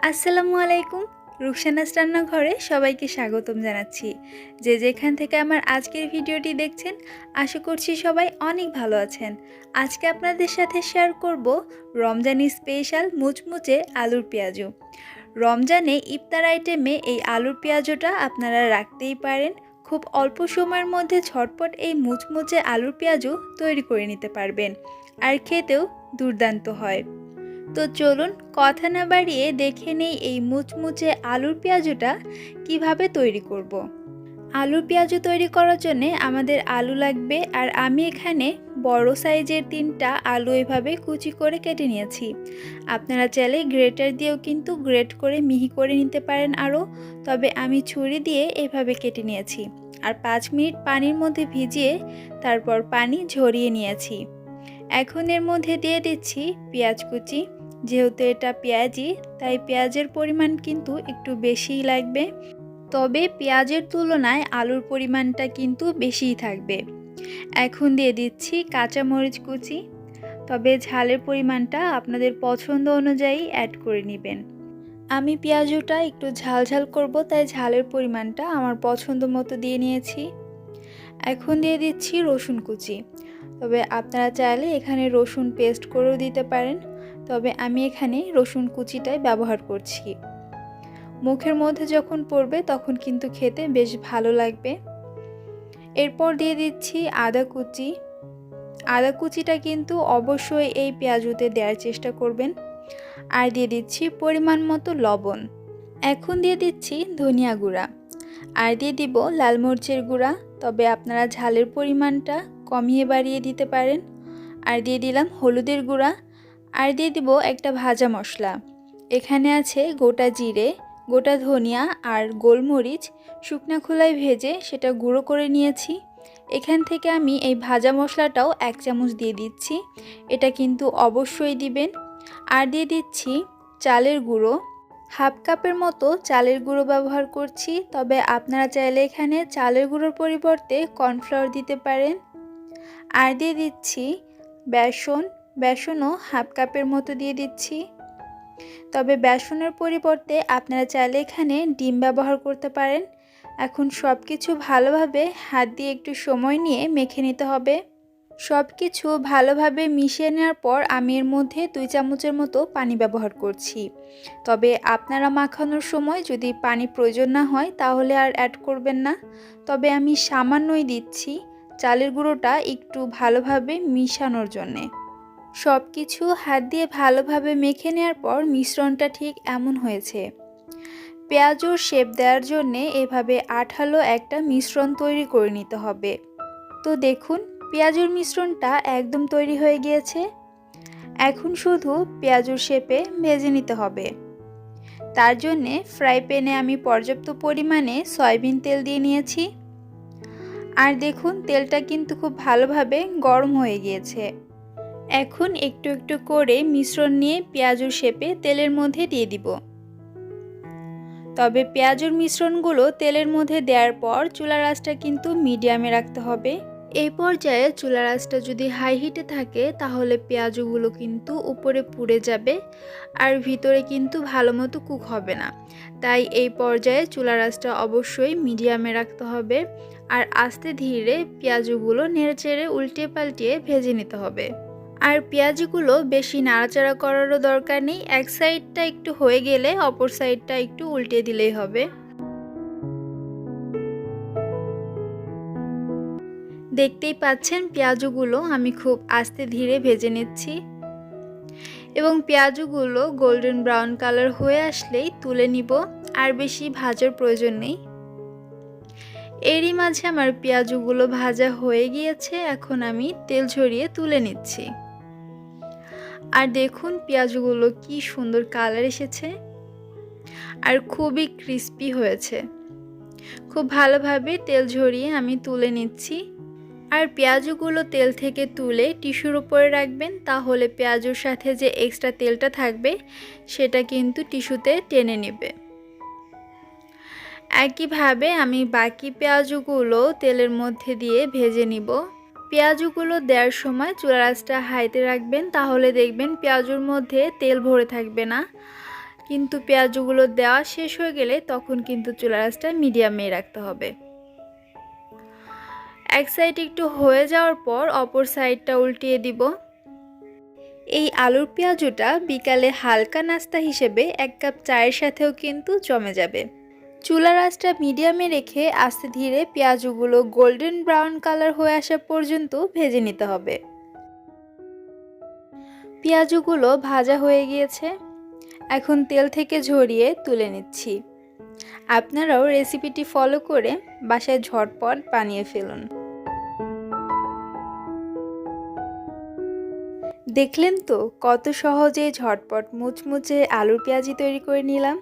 আসসালামু আলাইকুম। রুকসানাস রান্নাঘরে সবাইকে স্বাগতম জানাচ্ছি। যে যেখান থেকে আমার আজকের ভিডিওটি দেখছেন, আশা করছি সবাই অনেক ভালো আছেন। আজকে আপনাদের সাথে শেয়ার করব রমজানি স্পেশাল মুচমুচে আলুর পেঁয়াজু। রমজানে ইফতার আইটেমে এই আলুর পেঁয়াজুটা আপনারা রাখতেই পারেন। খুব অল্প সময়ের মধ্যে ঝটপট এই মুচমুচে আলুর পেঁয়াজু তৈরি করে নিতে পারবেন, আর খেতেও দুর্দান্ত হয়। তো চলুন কথা না বাড়িয়ে দেখে নেই এই মুচমুচে আলুর পেঁয়াজুটা কিভাবে তৈরি করব। আলুর পেঁয়াজু তৈরি করার জন্য আমাদের আলু লাগবে, আর আমি এখানে বড় সাইজের 3টা আলু এভাবে কুচি করে কেটে নিয়েছি। আপনারা চাইলে গ্রেটার দিয়েও কিন্তু গ্রেট করে মিহি করে নিতে পারেন আরও, তবে আমি ছুরি দিয়ে এভাবে কেটে নিয়েছি। আর 5 মিনিট পানির মধ্যে ভিজিয়ে তারপর পানি ঝরিয়ে নিয়েছি। এখন এর মধ্যে দিয়ে দিচ্ছি পেঁয়াজ কুচি। যেহেতু এটা পেঁয়াজি, তাই পেঁয়াজের পরিমাণ কিন্তু একটু বেশিই লাগবে, তবে পেঁয়াজের তুলনায় আলুর পরিমাণটা কিন্তু বেশিই থাকবে। এখন দিয়ে দিচ্ছি কাঁচামরিচ কুচি, তবে ঝালের পরিমাণটা আপনাদের পছন্দ অনুযায়ী অ্যাড করে নেবেন। আমি পেঁয়াজুটা একটু ঝাল ঝাল করব, তাই ঝালের পরিমাণটা আমার পছন্দ মতো দিয়ে নিয়েছি। এখন দিয়ে দিচ্ছি রসুন কুচি, তবে আপনারা চাইলে এখানে রসুন পেস্ট করেও দিতে পারেন, তবে আমি এখানে রসুন কুচিটাই ব্যবহার করছি। মুখের মধ্যে যখন পড়বে তখন কিন্তু খেতে বেশ ভালো লাগবে। এরপর দিয়ে দিচ্ছি আদা কুচি। আদা কুচিটা কিন্তু অবশ্যই এই পেঁয়াজুতে দেওয়ার চেষ্টা করবেন। আর দিয়ে দিচ্ছি পরিমাণ মতো লবণ। এখন দিয়ে দিচ্ছি ধনিয়া গুঁড়া, আর দিয়ে দিব লাল মরিচের গুঁড়া, তবে আপনারা ঝালের পরিমাণটা কমিয়ে বাড়িয়ে দিতে পারেন। আর দিয়ে দিলাম হলুদের গুঁড়া, আর দিয়ে দিব একটা ভাজা মশলা। এখানে আছে গোটা জিরে, গোটা ধনিয়া আর গোলমরিচ শুকনা খোলায় ভেজে সেটা গুঁড়ো করে নিয়েছি। এখান থেকে আমি এই ভাজা মশলাটাও 1 চামচ দিয়ে দিচ্ছি, এটা কিন্তু অবশ্যই দিবেন। আর দিয়ে দিচ্ছি চালের গুঁড়ো, হাফ কাপের মতো চালের গুঁড়ো ব্যবহার করছি, তবে আপনারা চাইলে এখানে চালের গুঁড়োর পরিবর্তে কর্নফ্লাওয়ার দিতে পারেন। আর দিয়ে দিচ্ছি বেসনও হাফ কাপের মতো দিয়ে দিচ্ছি, তবে বেসনের পরিবর্তে আপনারা চাইলে এখানে ডিম ব্যবহার করতে পারেন। এখন সব কিছু ভালোভাবে হাত দিয়ে একটু সময় নিয়ে মেখে নিতে হবে। সব কিছু ভালোভাবে মিশিয়ে নেওয়ার পর আমি এর মধ্যে 2 চামচের মতো পানি ব্যবহার করছি, তবে আপনারা মাখানোর সময় যদি পানি প্রয়োজন না হয় তাহলে আর অ্যাড করবেন না, তবে আমি সামান্যই দিচ্ছি চালের গুঁড়োটা একটু ভালোভাবে মিশানোর জন্যে। সব কিছু হাত দিয়ে ভালোভাবে মেখে নেওয়ার পর মিশ্রণটা ঠিক এমন হয়েছে। পেঁয়াজুর শেপ দেওয়ার জন্যে এভাবে আঠালো একটা মিশ্রণ তৈরি করে নিতে হবে। তো দেখুন পেঁয়াজুর মিশ্রণটা একদম তৈরি হয়ে গিয়েছে। এখন শুধু পেঁয়াজুর শেপে ভেজে নিতে হবে। তার জন্যে ফ্রাই প্যানে আমি পর্যাপ্ত পরিমাণে সয়াবিন তেল দিয়ে নিয়েছি। আর দেখুন তেলটা কিন্তু খুব ভালোভাবে গরম হয়ে গিয়েছে। এখন একটু একটু করে মিশ্রণ নিয়ে পেঁয়াজুর শেপে তেলের মধ্যে দিয়ে দিব। তবে পেঁয়াজুর মিশ্রণগুলো তেলের মধ্যে দেওয়ার পর চুলার আঁচটা কিন্তু মিডিয়ামে রাখতে হবে। এই পর্যায়ে চুলার আঁচটা যদি হাই হিটে থাকে তাহলে পেঁয়াজগুলো কিন্তু উপরে পুড়ে যাবে, আর ভিতরে কিন্তু ভালো মতো কুক হবে না। তাই এই পর্যায়ে চুলার আঁচটা অবশ্যই মিডিয়ামে রাখতে হবে, আর আস্তে ধীরে পেঁয়াজগুলো নেড়েচেড়ে উল্টিয়ে পাল্টিয়ে ভেজে নিতে হবে। আর পেঁয়াজগুলো বেশি নাড়াচাড়া করারও দরকার নেই, এক সাইডটা একটু হয়ে গেলে অপর সাইডটা একটু উল্টে দিলেই হবে। দেখতেই পাচ্ছেন পেঁয়াজগুলো আমি খুব আস্তে ধীরে ভেজে নিচ্ছি, এবং পেঁয়াজগুলো গোল্ডেন ব্রাউন কালার হয়ে আসলেই তুলে নিব, আর বেশি ভাজার প্রয়োজন নেই। এরই মাঝে আমার পেঁয়াজগুলো ভাজা হয়ে গিয়েছে, এখন আমি তেল ঝরিয়ে তুলে নিচ্ছি। আর দেখুন পেঁয়াজগুলো কি সুন্দর কালার এসেছে, আর খুবই ক্রিস্পি হয়েছে। খুব ভালোভাবে তেল ঝরিয়ে আমি তুলে নিচ্ছি। আর পেঁয়াজগুলো তেল থেকে তুলে টিস্যুর উপরে রাখবেন, তাহলে পেঁয়াজের সাথে যে এক্সট্রা তেলটা থাকবে সেটা কিন্তু টিস্যুতে টেনে নেবে। একইভাবে আমি বাকি পেঁয়াজগুলো তেলের মধ্যে দিয়ে ভেজে নিব। পেঁয়াজগুলো দেওয়ার সময় চুলার আঁচটা হাইতে রাখবেন, তাহলে দেখবেন পেঁয়াজের মধ্যে তেল ভরে থাকবে না। কিন্তু পেঁয়াজগুলো দেওয়া শেষ হয়ে গেলে তখন কিন্তু চুলার আঁচটা মিডিয়ামে রাখতে হবে। এক সাইড একটু হয়ে যাওয়ার পর অপর সাইডটা উল্টিয়ে দিব। এই আলুর পেঁয়াজুটা বিকালে হালকা নাস্তা হিসেবে 1 কাপ চায়ের সাথেও কিন্তু জমে যাবে। চুলার আঁচটা মিডিয়ামে রেখে আস্তে ধীরে পেঁয়াজগুলো গোল্ডেন ব্রাউন কালার হয়ে আসা পর্যন্ত ভেজে নিতে হবে। পেঁয়াজগুলো ভাজা হয়ে গিয়েছে, এখন তেল থেকে ঝরিয়ে তুলে নিচ্ছি। আপনারাও রেসিপিটি ফলো করে বাসায় ঝটপট বানিয়ে ফেলুন। দেখলেন তো কত সহজে ঝটপট মুচমুচে আলুর পেঁয়াজি তৈরি করে নিলাম।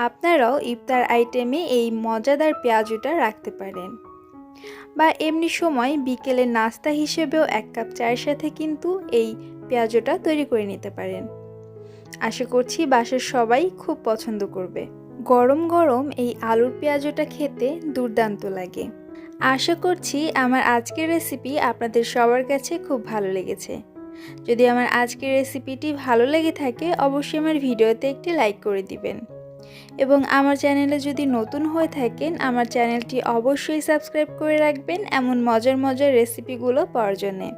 আপনারাও ইফতার আইটেমে এই মজাদার পেঁয়াজুটা রাখতে পারেন, বা এমনি সময় বিকেলে নাস্তা হিসেবেও 1 কাপ চায়ের সাথে কিন্তু এই পেঁয়াজুটা তৈরি করে নিতে পারেন। আশা করছি বাসার সবাই খুব পছন্দ করবে। গরম গরম এই আলুর পেঁয়াজুটা খেতে দুর্দান্ত লাগে। আশা করছি আমার আজকের রেসিপি আপনাদের সবার কাছে খুব ভালো লেগেছে। যদি আমার আজকের রেসিপিটি ভালো লেগে থাকে অবশ্যই আমার ভিডিওতে একটি লাইক করে দিবেন, এবং আমার চ্যানেলে যদি নতুন হয়ে থাকেন আমার চ্যানেলটি অবশ্যই সাবস্ক্রাইব করে রাখবেন এমন মজার মজার রেসিপিগুলো পাওয়ার জন্যে।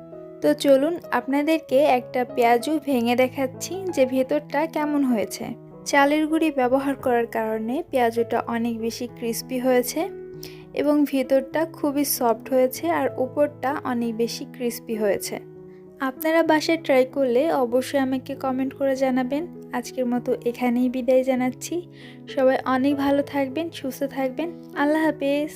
তো চলুন আপনাদেরকে একটা পেঁয়াজু ভেঙে দেখাচ্ছি যে ভেতরটা কেমন হয়েছে। চালের গুঁড়ি ব্যবহার করার কারণে পেঁয়াজুটা অনেক বেশি ক্রিস্পি হয়েছে এবং ভেতরটা খুবই সফট হয়েছে আর উপরটা অনেক বেশি ক্রিস্পি হয়েছে। আপনারা বাসায় ট্রাই করলে অবশ্যই আমাকে কমেন্ট করে জানাবেন। আজকের মতো এখানেই বিদায় জানাচ্ছি। সবাই অনেক ভালো থাকবেন, সুস্থ থাকবেন। আল্লাহ হাফেজ।